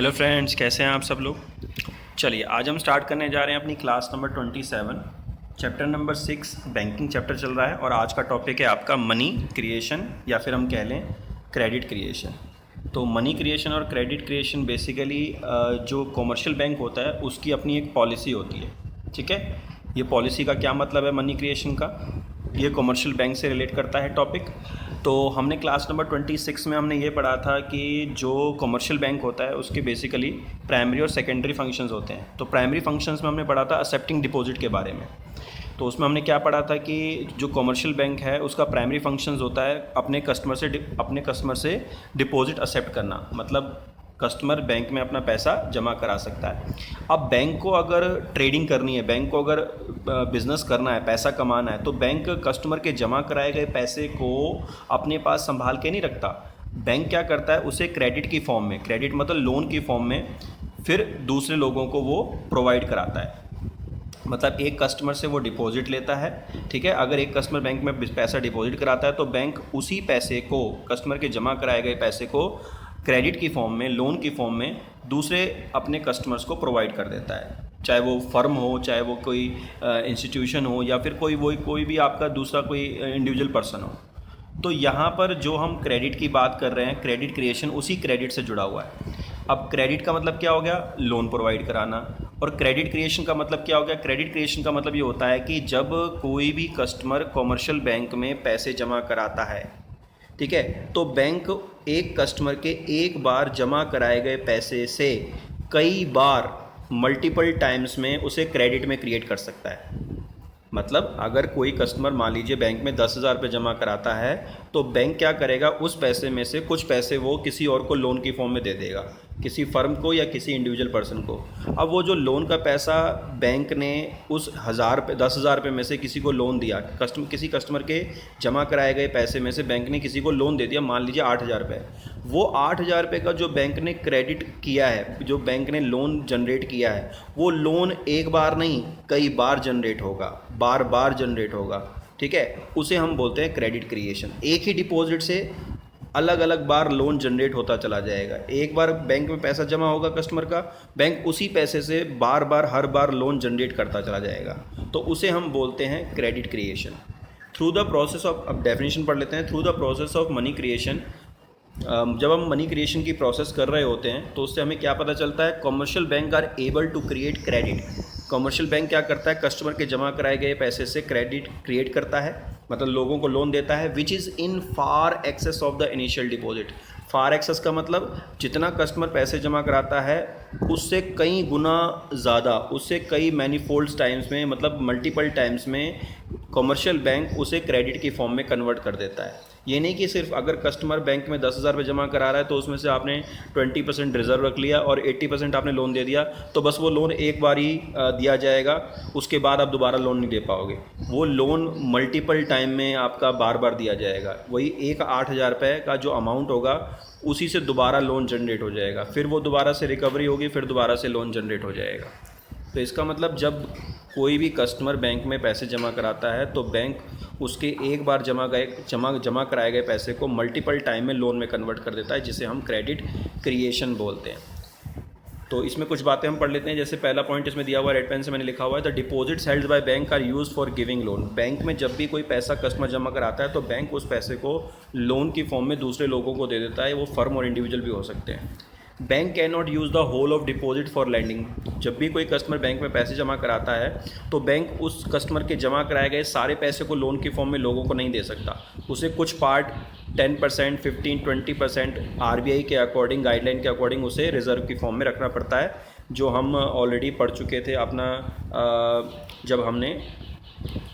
Hello friends, कैसे हैं आप सब लोग। चलिए आज हम स्टार्ट करने जा रहे हैं अपनी class number 27, chapter number 6 banking chapter चल रहा है। और आज का टॉपिक है आपका मनी क्रिएशन या फिर हम कह लें क्रेडिट क्रिएशन। तो मनी क्रिएशन और क्रेडिट क्रिएशन बेसिकली जो कॉमर्शियल बैंक होता है उसकी अपनी एक पॉलिसी होती है। ठीक है, ये पॉलिसी का क्या मतलब है मनी क्रिएशन का, ये कॉमर्शियल बैंक से रिलेट करता है टॉपिक। तो हमने क्लास नंबर 26 में हमने ये पढ़ा था कि जो कॉमर्शियल बैंक होता है उसके बेसिकली प्राइमरी और सेकेंडरी फंक्शंस होते हैं। तो प्राइमरी फंक्शंस में हमने पढ़ा था एक्सेप्टिंग डिपॉजिट के बारे में। तो उसमें हमने क्या पढ़ा था कि जो कॉमर्शियल बैंक है उसका प्राइमरी फंक्शंस होता है अपने कस्टमर से डिपॉजिट एक्सेप्ट करना, मतलब कस्टमर बैंक में अपना पैसा जमा करा सकता है। अब बैंक को अगर ट्रेडिंग करनी है, बैंक को अगर बिज़नेस करना है, पैसा कमाना है, तो बैंक कस्टमर के जमा कराए गए पैसे को अपने पास संभाल के नहीं रखता। बैंक क्या करता है, उसे क्रेडिट की फॉर्म में, क्रेडिट मतलब लोन की फॉर्म में फिर दूसरे लोगों को वो प्रोवाइड कराता है। मतलब एक कस्टमर से वो डिपॉजिट लेता है, ठीक है। अगर एक कस्टमर बैंक में पैसा डिपॉजिट कराता है तो बैंक उसी पैसे को, कस्टमर के जमा कराए गए पैसे को क्रेडिट की फॉर्म में, लोन की फॉर्म में दूसरे अपने कस्टमर्स को प्रोवाइड कर देता है। चाहे वो फर्म हो, चाहे वो कोई इंस्टीट्यूशन हो, या फिर कोई भी आपका दूसरा कोई इंडिविजुअल पर्सन हो। तो यहाँ पर जो हम क्रेडिट की बात कर रहे हैं, क्रेडिट क्रिएशन उसी क्रेडिट से जुड़ा हुआ है। अब क्रेडिट का मतलब क्या हो गया, लोन प्रोवाइड कराना। और क्रेडिट क्रिएशन का मतलब क्या हो गया, क्रेडिट क्रिएशन का मतलब ये होता है कि जब कोई भी कस्टमर कॉमर्शियल बैंक में पैसे जमा कराता है, ठीक है, तो बैंक एक कस्टमर के एक बार जमा कराए गए पैसे से कई बार मल्टीपल टाइम्स में उसे क्रेडिट में क्रिएट कर सकता है। मतलब अगर कोई कस्टमर मान लीजिए बैंक में 10,000 रुपये जमा कराता है तो बैंक क्या करेगा, उस पैसे में से कुछ पैसे वो किसी और को लोन की फॉर्म में दे देगा, किसी फर्म को या किसी इंडिविजुअल पर्सन को। अब वो जो लोन का पैसा बैंक ने उस 10,000 रुपये में से किसी को लोन दिया, किसी कस्टमर के जमा कराए गए पैसे में से बैंक ने किसी को लोन दे दिया, मान लीजिए 8,000 रुपये। वो 8,000 रुपये का जो बैंक ने क्रेडिट किया है, जो बैंक ने लोन जनरेट किया है, वो लोन एक बार नहीं कई बार जनरेट होगा, बार बार जनरेट होगा, ठीक है। उसे हम बोलते हैं क्रेडिट क्रिएशन। एक ही डिपॉजिट से अलग अलग बार लोन जनरेट होता चला जाएगा। एक बार बैंक में पैसा जमा होगा कस्टमर का, बैंक उसी पैसे से बार बार हर बार लोन जनरेट करता चला जाएगा, तो उसे हम बोलते हैं credit creation. Through the process of, अब डेफिनेशन पढ़ लेते हैं। Through the process of money creation, जब हम मनी क्रिएशन की प्रोसेस कर रहे होते हैं तो उससे हमें क्या पता चलता है, commercial bank are able to create credit. Commercial bank क्या करता है, कस्टमर के जमा कराए गए पैसे से क्रेडिट क्रिएट करता है, मतलब लोगों को लोन देता है, which is in far excess of the initial deposit. Far excess का मतलब जितना कस्टमर पैसे जमा कराता है उससे कई गुना ज़्यादा, उससे कई मैनीफोल्ड्स टाइम्स में, मतलब मल्टीपल टाइम्स में कॉमर्शियल बैंक उसे क्रेडिट की फॉर्म में कन्वर्ट कर देता है। ये नहीं कि सिर्फ अगर कस्टमर बैंक में 10,000 रुपये जमा करा रहा है तो उसमें से आपने 20% रिजर्व रख लिया और 80% आपने लोन दे दिया, तो बस वो लोन एक बार ही दिया जाएगा, उसके बाद आप दोबारा लोन नहीं दे पाओगे। वो लोन मल्टीपल टाइम में आपका बार बार दिया जाएगा। वही एक 8,000 रुपये का जो अमाउंट होगा उसी से दोबारा लोन जनरेट हो जाएगा, फिर वो दोबारा से रिकवरी होगी, फिर दोबारा से लोन जनरेट हो जाएगा। तो इसका मतलब जब कोई भी कस्टमर बैंक में पैसे जमा कराता है तो बैंक उसके एक बार जमा कराए गए पैसे को मल्टीपल टाइम में लोन में कन्वर्ट कर देता है, जिसे हम क्रेडिट क्रिएशन बोलते हैं। तो इसमें कुछ बातें हम पढ़ लेते हैं। जैसे पहला पॉइंट इसमें दिया हुआ है, रेड पेन से मैंने लिखा हुआ है, the deposits held by bank are used for giving loan. Bank में जब भी कोई पैसा कस्टमर जमा कराता है तो बैंक उस पैसे को लोन की फॉर्म में दूसरे लोगों को दे देता है, वो फर्म और इंडिविजुअल भी हो सकते हैं। Bank can not use the whole of deposit for lending. जब भी कोई कस्टमर बैंक में पैसे जमा कराता है तो बैंक उस कस्टमर के जमा कराए गए सारे पैसे को लोन की फॉर्म में लोगों को नहीं दे सकता। उसे कुछ पार्ट 10%, 15, 20% आरबीआई के अकॉर्डिंग, गाइडलाइन के अकॉर्डिंग उसे रिजर्व की फॉर्म में रखना पड़ता है, जो हम ऑलरेडी पढ़ चुके थे अपना जब हमने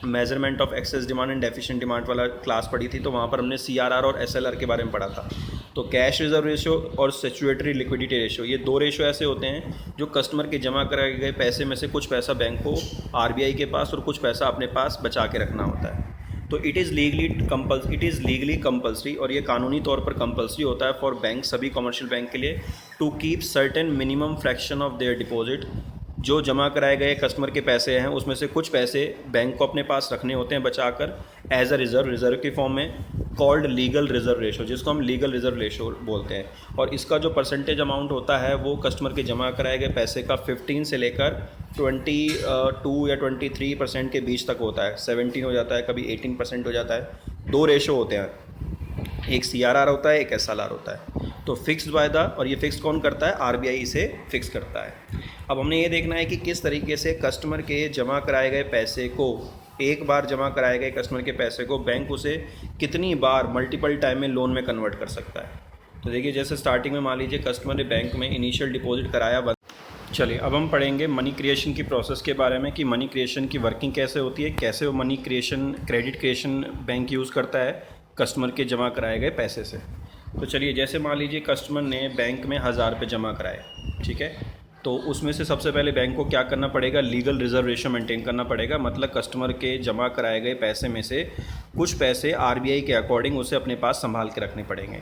measurement of excess demand and deficient demand वाला क्लास पढ़ी थी, तो वहाँ पर हमने सीआरआर और एसएलआर के बारे में पढ़ा था। तो कैश रिजर्व रेशो और स्टैट्यूटरी लिक्विडिटी रेशो, ये दो रेशो ऐसे होते हैं जो कस्टमर के जमा कराए गए पैसे में से कुछ पैसा बैंक को आरबीआई के पास और कुछ पैसा अपने पास बचा के रखना होता है। तो इट इज़ लीगली कंपल्सरी, और ये कानूनी तौर पर कंपल्सरी होता है फॉर बैंक, सभी कॉमर्शियल बैंक के लिए, to keep certain minimum fraction of their deposit. जो जमा कराए गए कस्टमर के पैसे हैं उसमें से कुछ पैसे बैंक को अपने पास रखने होते हैं बचाकर, एज अ रिज़र्व की फॉर्म में, कॉल्ड लीगल रिजर्व रेशो, जिसको हम लीगल रिजर्व रेशो बोलते हैं। और इसका जो परसेंटेज अमाउंट होता है वो कस्टमर के जमा कराए गए पैसे का 15 से लेकर 22 या 23% के बीच तक होता है। 17 हो जाता है, कभी 18% हो जाता है। दो रेशो होते हैं, एक CRR होता है, एक SLR होता है। तो फिक्स्ड बाय द, और ये फिक्स कौन करता है? RBI इसे फिक्स करता है। अब हमने ये देखना है कि किस तरीके से कस्टमर के जमा कराए गए पैसे को, एक बार जमा कराए गए कस्टमर के पैसे को बैंक उसे कितनी बार मल्टीपल टाइम में लोन में कन्वर्ट कर सकता है। तो देखिए, जैसे स्टार्टिंग में मान लीजिए कस्टमर ने बैंक में इनिशियल डिपॉजिट कराया। चलिए अब हम पढ़ेंगे मनी क्रिएशन की प्रोसेस के बारे में कि मनी क्रिएशन की वर्किंग कैसे होती है, कैसे वो money creation, credit creation bank use करता है कस्टमर के जमा कराए गए पैसे से। तो चलिए, जैसे मान लीजिए कस्टमर ने बैंक में 1000 रुपये जमा कराए, ठीक है। तो उसमें से सबसे पहले बैंक को क्या करना पड़ेगा? लीगल रिजर्व रेशो मेंटेन करना पड़ेगा। मतलब कस्टमर के जमा कराए गए पैसे में से कुछ पैसे RBI के अकॉर्डिंग उसे अपने पास संभाल के रखने पड़ेंगे।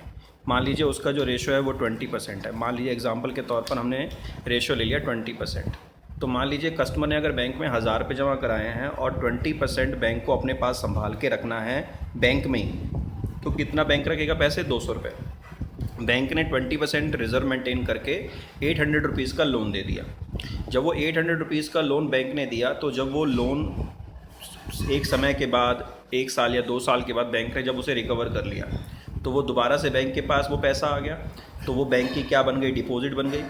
मान लीजिए उसका जो रेशो है वो 20% है। मान लीजिए एग्जांपल के तौर पर हमने रेशो ले लिया 20%। तो मान लीजिए कस्टमर ने अगर बैंक में 1000 रुपये जमा कराए हैं और 20% बैंक को अपने पास संभाल के रखना है बैंक में ही, तो कितना बैंक रखेगा पैसे? 200 रुपये। बैंक ने 20% रिजर्व मेंटेन करके 800 रुपीज़ का लोन दे दिया। जब वो 800 रुपीज़ का लोन बैंक ने दिया, तो जब वो लोन एक समय के बाद, 1 साल या 2 साल के बाद बैंक ने जब उसे रिकवर कर लिया, तो वो दोबारा से बैंक के पास वो पैसा आ गया, तो वो बैंक की क्या बन गई? डिपॉजिट बन गई।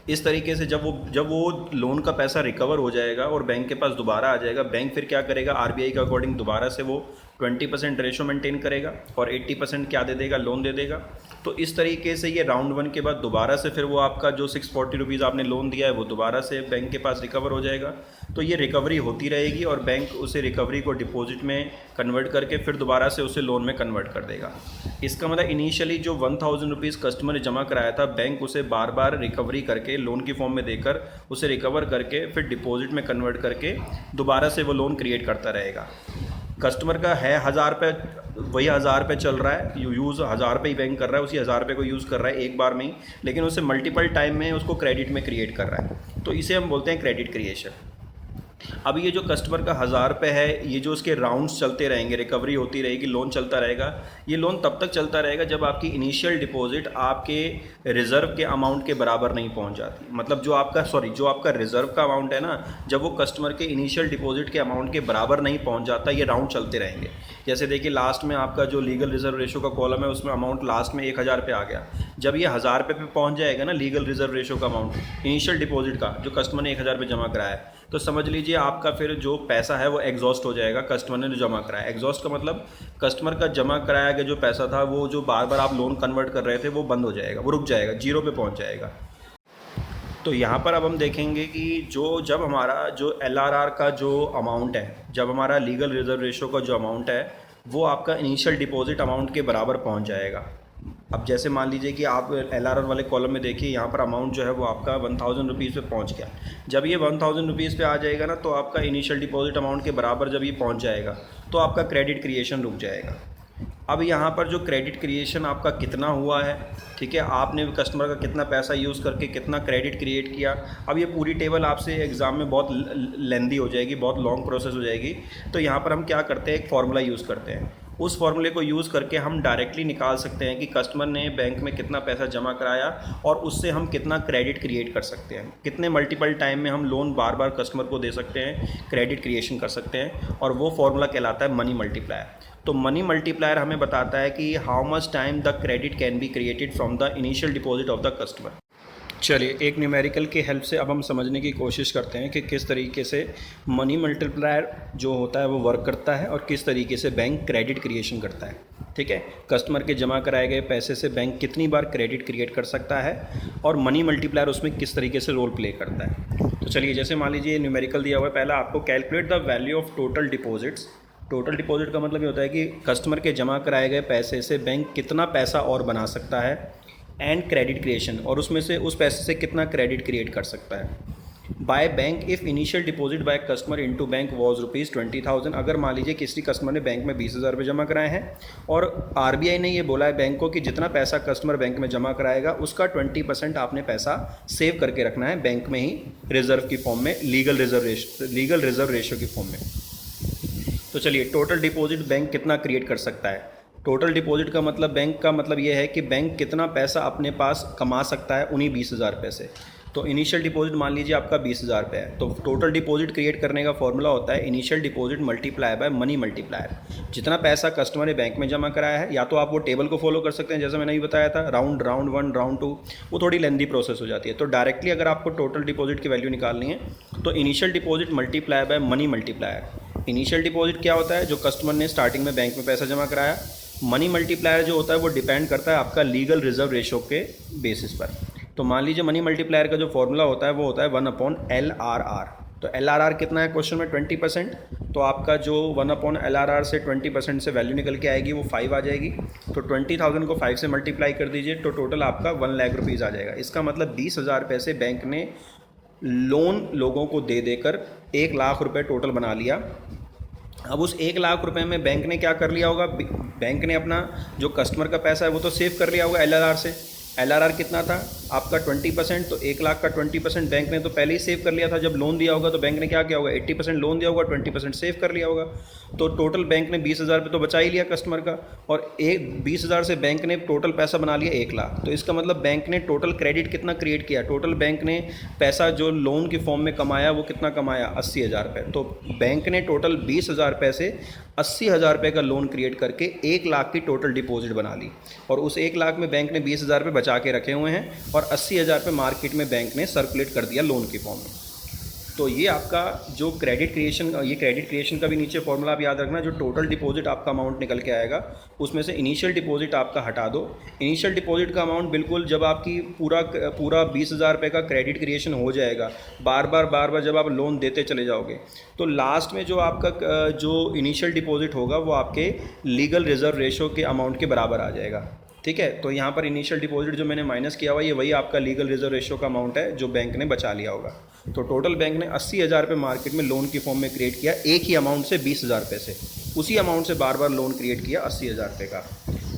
इस तरीके से जब वो लोन का पैसा रिकवर हो जाएगा और बैंक के पास दोबारा आ जाएगा, बैंक फिर क्या करेगा? RBI के अकॉर्डिंग दोबारा से वो 20% रेशो मेंटेन करेगा और 80% क्या दे देगा? लोन दे देगा। तो इस तरीके से ये राउंड 1 के बाद दोबारा से फिर वो आपका जो 640 रुपीज़ आपने लोन दिया है वो दोबारा से बैंक के पास रिकवर हो जाएगा। तो ये रिकवरी होती रहेगी और बैंक उसे रिकवरी को डिपॉजिट में कन्वर्ट करके फिर दोबारा से उसे लोन में कन्वर्ट कर देगा। इसका मतलब इनिशियली जो 1000 रुपीज़ कस्टमर ने जमा कराया था, बैंक उसे बार बार रिकवरी करके लोन की फॉर्म में देकर उसे रिकवर करके फिर डिपॉजिट में कन्वर्ट करके दोबारा से वो लोन क्रिएट करता रहेगा। कस्टमर का है 1000 रुपये, वही 1000 रुपये चल रहा है, यूज़ 1000 रुपये ही बैंक कर रहा है, उसी 1000 रुपये को यूज़ कर रहा है एक बार में ही, लेकिन उसे मल्टीपल टाइम में उसको क्रेडिट में क्रिएट कर रहा है। तो इसे हम बोलते हैं क्रेडिट क्रिएशन। अब ये जो कस्टमर का 1000 रुपये है, ये जो उसके राउंड्स चलते रहेंगे, रिकवरी होती रहेगी, लोन चलता रहेगा। ये लोन तब तक चलता रहेगा जब आपकी इनिशियल डिपॉजिट आपके रिज़र्व के अमाउंट के बराबर नहीं पहुंच जाती। मतलब जो आपका रिज़र्व का अमाउंट है ना, जब वो कस्टमर के इनिशियल डिपॉजिट के अमाउंट के बराबर नहीं पहुंच जाता, ये राउंड चलते रहेंगे। जैसे देखिए, लास्ट में आपका जो लीगल रिजर्व रेशो का कॉलम है उसमें अमाउंट लास्ट में 1000 रुपये आ गया। जब ये 1000 रुपये पे पहुँच जाएगा ना लीगल रिजर्व रेशो का अमाउंट इनिशियल डिपॉजिट का, जो कस्टमर ने 1000 रुपये जमा कराया है, तो समझ लीजिए आपका फिर जो पैसा है वो एग्जॉस्ट हो जाएगा कस्टमर ने जो जमा कराया। एग्जॉस्ट का मतलब कस्टमर का जमा कराया गया जो पैसा था, वो जो बार बार आप लोन कन्वर्ट कर रहे थे, वो बंद हो जाएगा, वो रुक जाएगा, 0 पे पहुंच जाएगा। तो यहाँ पर अब हम देखेंगे कि जब हमारा जो LRR का जो अमाउंट है, जब हमारा लीगल रिजर्व रेशो का जो अमाउंट है वो आपका इनिशियल डिपॉजिट अमाउंट के बराबर पहुँच जाएगा। अब जैसे मान लीजिए कि आप LRR वाले कॉलम में देखिए, यहाँ पर अमाउंट जो है वो आपका 1000 रुपीज़ पे पहुँच गया। जब ये 1000 रुपीज़ पे आ जाएगा ना, तो आपका इनिशियल डिपॉजिट अमाउंट के बराबर जब ये पहुँच जाएगा, तो आपका क्रेडिट क्रिएशन रुक जाएगा। अब यहाँ पर जो क्रेडिट क्रिएशन आपका कितना हुआ है, ठीक है, आपने कस्टमर का कितना पैसा यूज़ करके कितना क्रेडिट क्रिएट किया, अब ये पूरी टेबल आपसे एग्ज़ाम में बहुत लेंदी हो जाएगी, बहुत लॉन्ग प्रोसेस हो जाएगी। तो यहाँ पर हम क्या करते हैं, एक फार्मूला यूज़ करते हैं। उस फार्मूले को यूज़ करके हम डायरेक्टली निकाल सकते हैं कि कस्टमर ने बैंक में कितना पैसा जमा कराया और उससे हम कितना क्रेडिट क्रिएट कर सकते हैं, कितने मल्टीपल टाइम में हम लोन बार बार कस्टमर को दे सकते हैं, क्रेडिट क्रिएशन कर सकते हैं। और वो फार्मूला कहलाता है मनी मल्टीप्लायर। तो मनी मल्टीप्लायर हमें बताता है कि how much time the credit can be created from the initial deposit of the customer. चलिए, एक न्यूमेरिकल की हेल्प से अब हम समझने की कोशिश करते हैं कि किस तरीके से मनी मल्टीप्लायर जो होता है वो वर्क करता है और किस तरीके से बैंक क्रेडिट क्रिएशन करता है। ठीक है, कस्टमर के जमा कराए गए पैसे से बैंक कितनी बार क्रेडिट क्रिएट कर सकता है और मनी मल्टीप्लायर उसमें किस तरीके से रोल प्ले करता है। तो चलिए, जैसे मान लीजिए न्यूमेरिकल दिया हुआ है, पहला आपको calculate the value of total deposits. Total deposit का मतलब ये होता है कि कस्टमर के जमा कराए गए पैसे से बैंक कितना पैसा और बना सकता है, एंड क्रेडिट क्रिएशन, और उसमें से उस पैसे से कितना क्रेडिट क्रिएट कर सकता है। By bank if initial deposit by customer into bank was ₹20,000। अगर मान लीजिए किसी कस्टमर ने बैंक में 20,000 रुपये जमा कराए हैं और RBI ने ये बोला है बैंक को कि जितना पैसा कस्टमर बैंक में जमा कराएगा उसका 20% आपने पैसा सेव करके रखना है बैंक में ही, रिजर्व की फॉर्म में, लीगल रिजर्व रेशो की फॉर्म में। तो चलिए, टोटल डिपॉजिट बैंक कितना क्रिएट कर सकता है। टोटल डिपॉजिट का मतलब बैंक का मतलब ये है कि बैंक कितना पैसा अपने पास कमा सकता है उन्हीं 20,000 रुपये से। तो इनिशियल डिपॉजिट मान लीजिए आपका 20,000 रुपये है, तो टोटल डिपॉजिट क्रिएट करने का फॉर्मूला होता है initial deposit multiply by money multiplier. जितना पैसा कस्टमर ने बैंक में जमा कराया है, या तो आप वो टेबल को फॉलो कर सकते हैं जैसे मैंने अभी बताया था, राउंड 1 राउंड 2, वो थोड़ी लेंदी प्रोसेस हो जाती है। तो डायरेक्टली अगर आपको टोटल डिपॉजिट की वैल्यू निकालनी है तो initial deposit multiply by money multiplier. Initial deposit क्या होता है? जो कस्टमर ने स्टार्टिंग में बैंक में पैसा जमा कराया। मनी मल्टीप्लायर जो होता है वो डिपेंड करता है आपका लीगल रिजर्व रेशो के बेसिस पर। तो मान लीजिए मनी मल्टीप्लायर का जो फॉर्मूला होता है वो होता है 1/LRR। तो LRR कितना है क्वेश्चन में? 20%। तो आपका जो 1/LRR से 20% से वैल्यू निकल के आएगी वो 5 आ जाएगी। तो 20,000 को 5 से मल्टीप्लाई कर दीजिए तो टोटल आपका 1 लाख रुपीज़ आ जाएगा। इसका मतलब 20,000 रुपये से बैंक ने लोन लोगों को दे देकर 1 लाख रुपये टोटल बना लिया। अब उस 1 लाख रुपए में बैंक ने क्या कर लिया होगा? बैंक ने अपना जो कस्टमर का पैसा है वो तो सेव कर लिया होगा LRR से। LRR कितना था आपका? 20%। तो 1 लाख का 20% बैंक ने तो पहले ही सेव कर लिया था। जब लोन दिया होगा तो बैंक ने क्या किया होगा? 80% लोन दिया होगा, 20% सेव कर लिया होगा। तो टोटल बैंक ने 20,000 रुपये तो बचा ही लिया कस्टमर का, और 20,000 से बैंक ने टोटल पैसा बना लिया 1 लाख। तो इसका मतलब बैंक ने टोटल क्रेडिट कितना क्रिएट किया? टोटल बैंक ने पैसा जो लोन के फॉर्म में कमाया वो कितना कमाया? 80,000 रुपये। तो बैंक ने टोटल 20,000 रुपये से 80,000 रुपये का लोन क्रिएट करके 1 लाख की टोटल डिपॉजिट बना ली, और उस 1 लाख में बैंक ने 20,000 रुपये बचा के रखे हुए हैं और 80,000 रुपये मार्केट में बैंक ने सर्कुलेट कर दिया लोन के फॉर्म में। तो ये आपका जो क्रेडिट क्रिएशन, ये क्रेडिट क्रिएशन का भी नीचे फॉर्मूला आप याद रखना। जो टोटल डिपॉजिट आपका अमाउंट निकल के आएगा उसमें से इनिशियल डिपॉजिट आपका हटा दो। इनिशियल डिपॉजिट का अमाउंट बिल्कुल जब आपकी पूरा 20,000 रुपये का क्रेडिट क्रिएशन हो जाएगा, बार बार जब आप लोन देते चले जाओगे, तो लास्ट में जो आपका जो इनिशियल डिपॉजिट होगा वो आपके लीगल रिजर्व रेशो के अमाउंट के बराबर आ जाएगा। ठीक है, तो यहाँ पर इनिशियल डिपॉजिट जो मैंने माइनस किया हुआ ये वही आपका लीगल रिजर्व रेशो का अमाउंट है जो बैंक ने बचा लिया होगा। तो टोटल बैंक ने 80,000 रुपये मार्केट में लोन की फॉर्म में क्रिएट किया, एक ही अमाउंट से 20,000 रुपये से। उसी अमाउंट से बार बार लोन क्रिएट किया 80,000 रुपये का।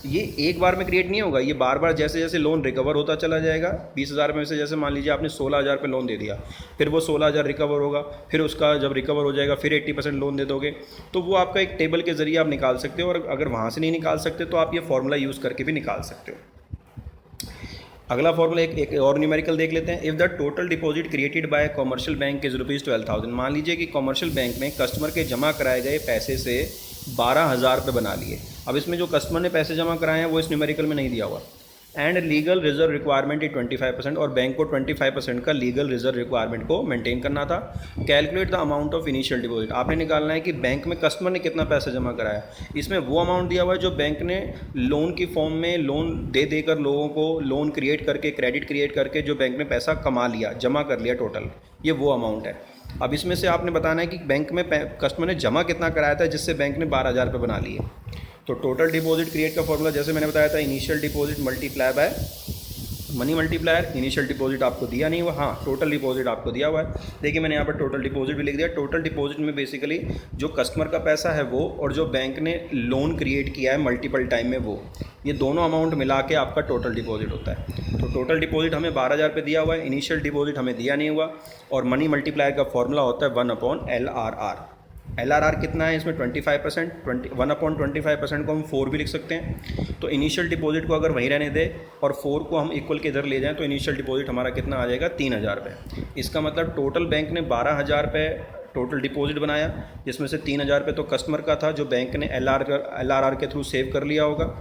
ये एक बार में क्रिएट नहीं होगा, ये बार बार जैसे जैसे लोन रिकवर होता चला जाएगा। 20,000 में से जैसे मान लीजिए आपने 16,000 रुपये लोन दे दिया, फिर वो 16,000 रिकवर होगा, फिर उसका जब रिकवर हो जाएगा फिर 80% लोन दे दोगे। तो वो आपका एक टेबल के जरिए आप निकाल सकते हो, और अगर वहाँ से नहीं निकाल सकते तो आप ये फॉर्मूला यूज़ करके भी निकाल सकते हो। अगला फॉर्मूला एक और न्यूमेरिकल देख लेते हैं। If the total deposit created by commercial bank is ₹12,000। मान लीजिए कि कमर्शियल बैंक ने कस्टमर के जमा कराए गए पैसे से 12,000 रुपये बना लिए। अब इसमें जो कस्टमर ने पैसे जमा कराए हैं वो इस न्यूमेरिकल में नहीं दिया हुआ। एंड लीगल रिजर्व रिक्वायरमेंट ही 25%, और बैंक को 25% का लीगल रिजर्व रिक्वायरमेंट को मेंटेन करना था। Calculate the amount of initial deposit. आपने निकालना है कि बैंक में कस्टमर ने कितना पैसा जमा कराया। इसमें वो अमाउंट दिया हुआ है जो बैंक ने लोन की फॉर्म में लोन दे देकर लोगों को लोन क्रिएट करके, क्रेडिट क्रिएट करके जो बैंक ने पैसा कमा लिया, जमा कर लिया टोटल, ये वो अमाउंट है। अब इसमें से आपने बताना है कि बैंक में कस्टमर ने जमा कितना कराया था जिससे बैंक ने 12,000 रुपये बना लिए। तो टोटल डिपॉजिट क्रिएट का फॉर्मूला जैसे मैंने बताया था, initial deposit multiply by money multiplier. Initial deposit आपको दिया नहीं हुआ, हाँ टोटल डिपॉजिट आपको दिया हुआ है। देखिए मैंने यहाँ पर टोटल डिपॉजिट भी लिख दिया। टोटल डिपॉजिट में बेसिकली जो कस्टमर का पैसा है वो, और जो बैंक ने लोन क्रिएट किया है मल्टीपल टाइम में वो, ये दोनों अमाउंट मिला के आपका टोटल डिपॉजिट होता है। तो टोटल डिपॉजिट हमें 12,000 रुपये दिया हुआ है, इनिशियल डिपॉजिट हमें दिया नहीं हुआ, और मनी मल्टीप्लायर का फॉर्मूला होता है 1/LRR। LRR कितना है इसमें? 25%। 1/25% को हम 4 भी लिख सकते हैं। तो इनिशियल डिपॉजिट को अगर वहीं रहने दें और 4 को हम इक्वल के इधर ले जाएं तो इनिशियल डिपॉजिट हमारा कितना आ जाएगा? 3,000 रुपये। इसका मतलब टोटल बैंक ने 12,000 रुपये टोटल डिपॉजिट बनाया, जिसमें से 3,000 रुपये तो कस्टमर का था जो बैंक ने LRR के थ्रू सेव कर लिया होगा।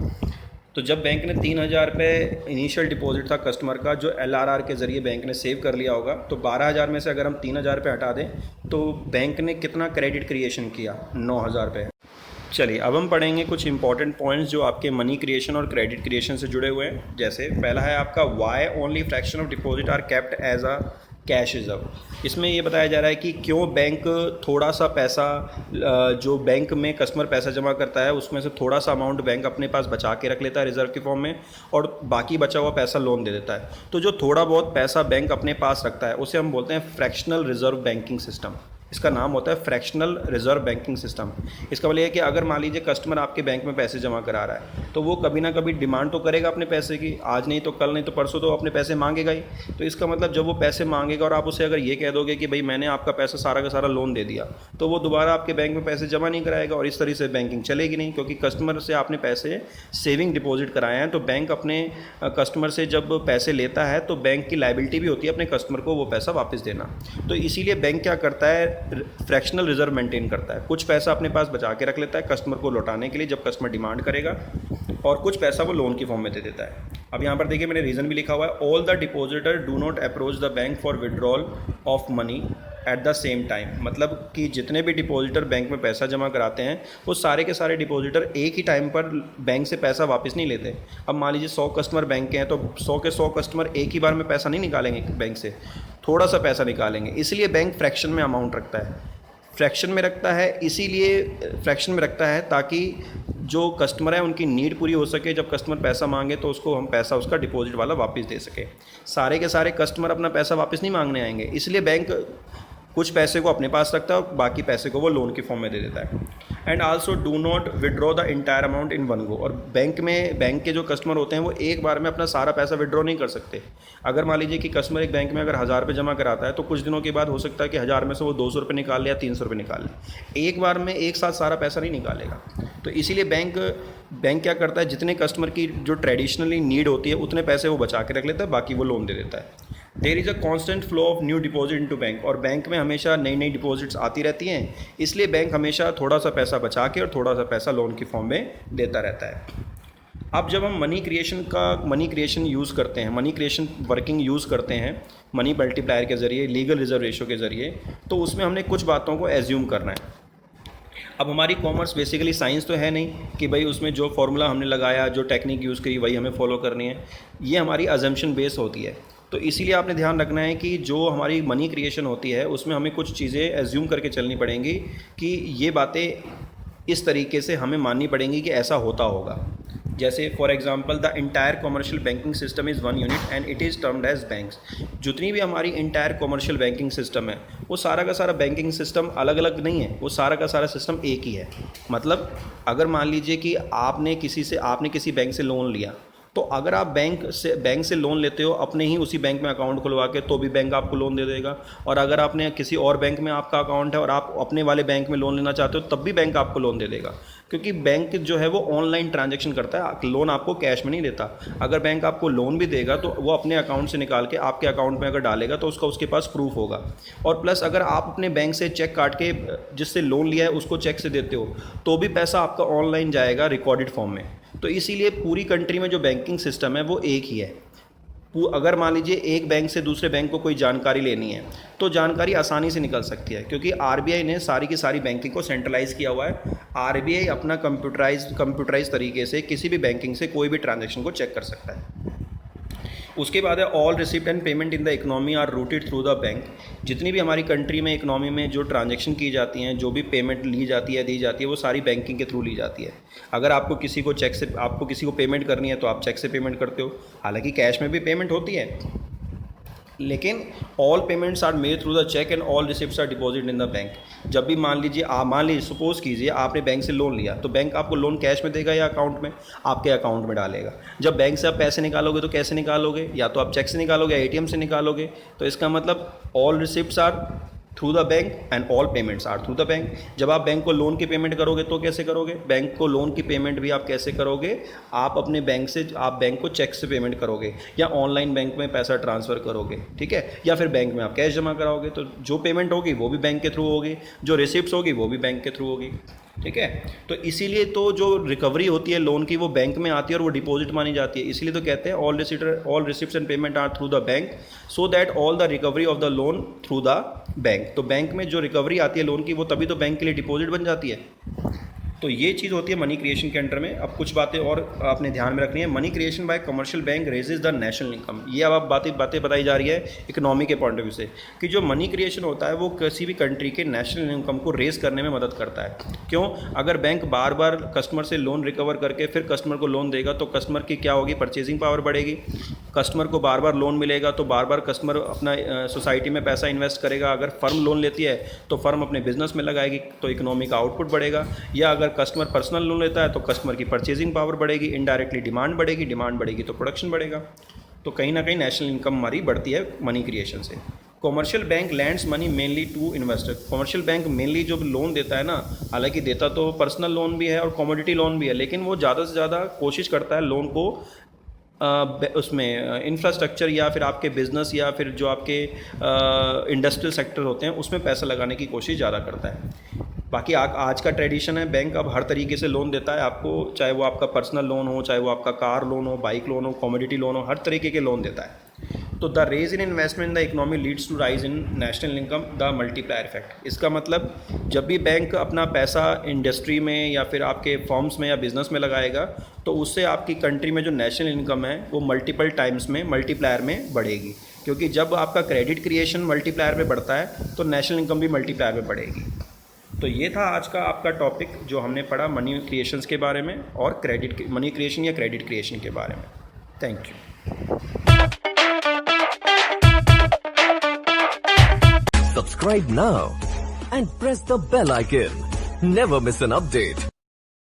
तो जब बैंक ने 3,000 रुपये इनिशियल डिपॉजिट था कस्टमर का जो LRR के ज़रिए बैंक ने सेव कर लिया होगा, तो 12,000 में से अगर हम 3,000 रुपये हटा दें तो बैंक ने कितना क्रेडिट क्रिएशन किया? 9,000 रुपये। चलिए अब हम पढ़ेंगे कुछ इंपॉर्टेंट पॉइंट्स जो आपके मनी क्रिएशन और क्रेडिट क्रिएशन से जुड़े हुए हैं। जैसे पहला है आपका why only fraction of deposit are kept as a cash reserve. इसमें ये बताया जा रहा है कि क्यों बैंक थोड़ा सा पैसा, जो बैंक में कस्टमर पैसा जमा करता है उसमें से थोड़ा सा अमाउंट बैंक अपने पास बचा के रख लेता है रिजर्व के फॉर्म में, और बाकी बचा हुआ पैसा लोन दे देता है। तो जो थोड़ा बहुत पैसा बैंक अपने पास रखता है उसे हम बोलते हैं फ्रैक्शनल रिजर्व बैंकिंग सिस्टम। इसका नाम होता है फ्रैक्शनल रिजर्व बैंकिंग सिस्टम। इसका मतलब ये है कि अगर मान लीजिए कस्टमर आपके बैंक में पैसे जमा करा रहा है तो वो कभी ना कभी डिमांड तो करेगा अपने पैसे की, आज नहीं तो कल, नहीं तो परसों तो अपने पैसे मांगेगा ही। तो इसका मतलब जब वो पैसे मांगेगा और आप उसे अगर ये कह दोगे कि भाई मैंने आपका पैसा सारा का सारा लोन दे दिया, तो वो दोबारा आपके बैंक में पैसे जमा नहीं कराएगा और इस तरह से बैंकिंग चलेगी नहीं, क्योंकि कस्टमर से आपने पैसे सेविंग डिपॉजिट कराए हैं। तो बैंक अपने कस्टमर से जब पैसे लेता है तो बैंक की लायबिलिटी भी होती है अपने कस्टमर को वो पैसा वापस देना। तो इसीलिए बैंक क्या करता है, फ्रैक्शनल रिजर्व मेंटेन करता है, कुछ पैसा अपने पास बचा के रख लेता है कस्टमर को लौटाने के लिए जब कस्टमर डिमांड करेगा, और कुछ पैसा वो लोन की फॉर्म में दे देता है। अब यहाँ पर देखिए मैंने रीज़न भी लिखा हुआ है, all the depositor do not approach the bank for withdrawal of money at the same time. मतलब कि जितने भी डिपॉजिटर बैंक में पैसा जमा कराते हैं वो सारे के सारे डिपॉजिटर एक ही टाइम पर बैंक से पैसा वापस नहीं लेते। अब मान लीजिए 100 कस्टमर बैंक के हैं तो 100 के 100 कस्टमर एक ही बार में पैसा नहीं निकालेंगे बैंक से, थोड़ा सा पैसा निकालेंगे। इसलिए बैंक फ्रैक्शन में अमाउंट रखता है, फ्रैक्शन में रखता है, इसीलिए फ्रैक्शन में रखता है ताकि जो कस्टमर है उनकी नीड पूरी हो सके। जब कस्टमर पैसा मांगे तो उसको हम पैसा उसका डिपॉजिट वाला वापस दे सके। सारे के सारे कस्टमर अपना पैसा वापस नहीं मांगने आएंगे, इसलिए बैंक कुछ पैसे को अपने पास रखता है और बाकी पैसे को वो लोन के फॉर्म में दे देता है। And also do not withdraw the entire amount in one go. और बैंक के जो कस्टमर होते हैं वो एक बार में अपना सारा पैसा विड्रॉ नहीं कर सकते। अगर मान लीजिए कि कस्टमर एक बैंक में अगर 1000 रुपये जमा कराता है तो कुछ दिनों के बाद हो सकता है कि 1000 में से वो 200 रुपये निकाल ले या 300 रुपये निकाल ले, एक बार में एक साथ सारा पैसा नहीं निकालेगा। तो इसीलिए बैंक क्या करता है, जितने कस्टमर की जो ट्रेडिशनली नीड होती है उतने पैसे वो बचा के रख लेता है, बाकी वो लोन दे देता है। There is a constant flow of new deposit into bank. और बैंक में हमेशा नई नई डिपॉजिट्स आती रहती हैं, इसलिए बैंक हमेशा थोड़ा सा पैसा बचा के और थोड़ा सा पैसा लोन की फॉर्म में देता रहता है। अब जब हम मनी क्रिएशन यूज़ करते हैं, मनी क्रिएशन वर्किंग यूज़ करते हैं मनी मल्टीप्लायर के ज़रिए, लीगल रिजर्व रेशो के ज़रिए, तो उसमें हमने कुछ बातों को एज्यूम करना है। अब हमारी कॉमर्स बेसिकली साइंस तो है नहीं कि भाई उसमें जो फॉर्मूला हमने लगाया, जो टेक्निक यूज़ करी वही हमें फॉलो करनी है, ये हमारी अजम्पशन बेस होती है। तो इसीलिए आपने ध्यान रखना है कि जो हमारी मनी क्रिएशन होती है उसमें हमें कुछ चीज़ें एज्यूम करके चलनी पड़ेंगी कि ये बातें इस तरीके से हमें माननी पड़ेंगी कि ऐसा होता होगा। जैसे for example the entire commercial banking system is one unit and it is termed as banks. जितनी भी हमारी इंटायर कमर्शियल बैंकिंग सिस्टम है वो सारा का सारा बैंकिंग सिस्टम अलग अलग नहीं है, वो सारा का सारा सिस्टम एक ही है। मतलब अगर मान लीजिए कि आपने किसी बैंक से लोन लिया, तो अगर आप बैंक से लोन लेते हो अपने ही उसी बैंक में अकाउंट खुलवा के, तो भी बैंक आपको लोन दे देगा। और अगर आपने किसी और बैंक में आपका अकाउंट है और आप अपने वाले बैंक में लोन लेना चाहते हो तब भी बैंक आपको लोन दे देगा, क्योंकि बैंक जो है वो ऑनलाइन ट्रांजैक्शन करता है, लोन आपको कैश में नहीं देता। अगर बैंक आपको लोन भी देगा तो वो अपने अकाउंट से निकाल के आपके अकाउंट में अगर डालेगा तो उसके पास प्रूफ होगा। और प्लस अगर आप अपने बैंक से चेक काट के जिससे लोन लिया है उसको चेक से देते हो तो भी पैसा आपका ऑनलाइन जाएगा रिकॉर्डेड फॉर्म में। तो इसीलिए पूरी कंट्री में जो बैंकिंग सिस्टम है वो एक ही है। अगर मान लीजिए एक बैंक से दूसरे बैंक को कोई जानकारी लेनी है तो जानकारी आसानी से निकल सकती है, क्योंकि आरबीआई ने सारी की सारी बैंकिंग को सेंट्रलाइज किया हुआ है। आरबीआई अपना कंप्यूटराइज तरीके से किसी भी बैंकिंग से कोई भी ट्रांजैक्शन को चेक कर सकता है। उसके बाद है all receipt and payment in the economy are routed through the bank. जितनी भी हमारी कंट्री में इकोनॉमी में जो ट्रांजैक्शन की जाती हैं, जो भी पेमेंट ली जाती है दी जाती है, वो सारी बैंकिंग के थ्रू ली जाती है। अगर आपको किसी को पेमेंट करनी है तो आप चेक से पेमेंट करते हो, हालांकि कैश में भी पेमेंट होती है, लेकिन all payments are made through the cheque and all receipts are deposit in the bank. जब भी मान लीजिए सपोज कीजिए आपने बैंक से लोन लिया, तो बैंक आपको लोन कैश में देगा या अकाउंट में, आपके अकाउंट में डालेगा। जब बैंक से आप पैसे निकालोगे तो कैसे निकालोगे, या तो आप चेक से निकालोगे या एटीएम से निकालोगे। तो इसका मतलब all receipts are through the bank and all payments are through the bank. जब आप बैंक को लोन की पेमेंट करोगे तो कैसे करोगे, बैंक को लोन की पेमेंट भी आप कैसे करोगे, आप अपने बैंक से आप बैंक को चेक से पेमेंट करोगे या ऑनलाइन बैंक में पैसा ट्रांसफ़र करोगे, ठीक है, या फिर बैंक में आप कैश जमा कराओगे। तो जो पेमेंट होगी वो भी बैंक के थ्रू होगी, जो रिसिप्ट्स होगी वो भी बैंक के थ्रू होगी, ठीक है। तो इसीलिए तो जो रिकवरी होती है लोन की वो बैंक में आती है और वो डिपॉजिट मानी जाती है। इसीलिए तो कहते हैं all receipts and payment are through the bank so that all the recovery of the loan through the bank. तो बैंक में जो रिकवरी आती है लोन की वो तभी तो बैंक के लिए डिपॉजिट बन जाती है। तो ये चीज़ होती है मनी क्रिएशन के अंडर में। अब कुछ बातें और आपने ध्यान में रखनी है। Money creation bye commercial bank raises the national income. ये अब बातें बताई जा रही है इकोनॉमी के पॉइंट ऑफ व्यू से कि जो मनी क्रिएशन होता है वो किसी भी कंट्री के नेशनल इनकम को रेज करने में मदद करता है। क्यों, अगर बैंक बार बार कस्टमर से लोन रिकवर करके फिर कस्टमर को लोन देगा तो कस्टमर की क्या होगी, परचेजिंग पावर बढ़ेगी। कस्टमर को बार बार लोन मिलेगा तो बार बार कस्टमर अपना सोसाइटी में पैसा इन्वेस्ट करेगा। अगर फर्म लोन लेती है तो फर्म अपने बिजनेस में लगाएगी तो इकोनॉमी का आउटपुट बढ़ेगा। या अगर कस्टमर पर्सनल लोन लेता है तो कस्टमर की परचेजिंग पावर बढ़ेगी, इनडायरेक्टली डिमांड बढ़ेगी तो प्रोडक्शन बढ़ेगा। तो कहीं ना कहीं नेशनल इनकम हमारी बढ़ती है मनी क्रिएशन से। Commercial bank lends money mainly to investor. Commercial bank mainly जो लोन देता है ना, हालांकि देता तो पर्सनल लोन भी है और कमोडिटी लोन भी है, लेकिन वो ज़्यादा से ज़्यादा कोशिश करता है लोन को उसमें इंफ्रास्ट्रक्चर या फिर आपके बिजनेस या फिर जो आपके इंडस्ट्रियल सेक्टर होते हैं उसमें पैसा लगाने की कोशिश ज़्यादा करता है। बाकी आज का ट्रेडिशन है, बैंक अब हर तरीके से लोन देता है आपको, चाहे वो आपका पर्सनल लोन हो, चाहे वो आपका कार लोन हो, बाइक लोन हो, कमोडिटी लोन हो, हर तरीके के लोन देता है। तो the raise in investment in the economy leads to rise in national income, the multiplier effect. इसका मतलब जब भी बैंक अपना पैसा इंडस्ट्री में या फिर आपके फॉर्म्स में या बिजनेस में लगाएगा तो उससे आपकी कंट्री में जो नेशनल इनकम है वो मल्टीपल टाइम्स में मल्टीप्लायर में बढ़ेगी। क्योंकि जब आपका क्रेडिट क्रिएशन मल्टीप्लायर में बढ़ता है तो नेशनल इनकम भी मल्टीप्लायर में बढ़ेगी। तो ये था आज का आपका टॉपिक जो हमने पढ़ा मनी क्रिएशंस के बारे में और मनी क्रिएशन या क्रेडिट क्रिएशन के बारे में। Thank you. Subscribe now and press the bell icon. Never miss an update.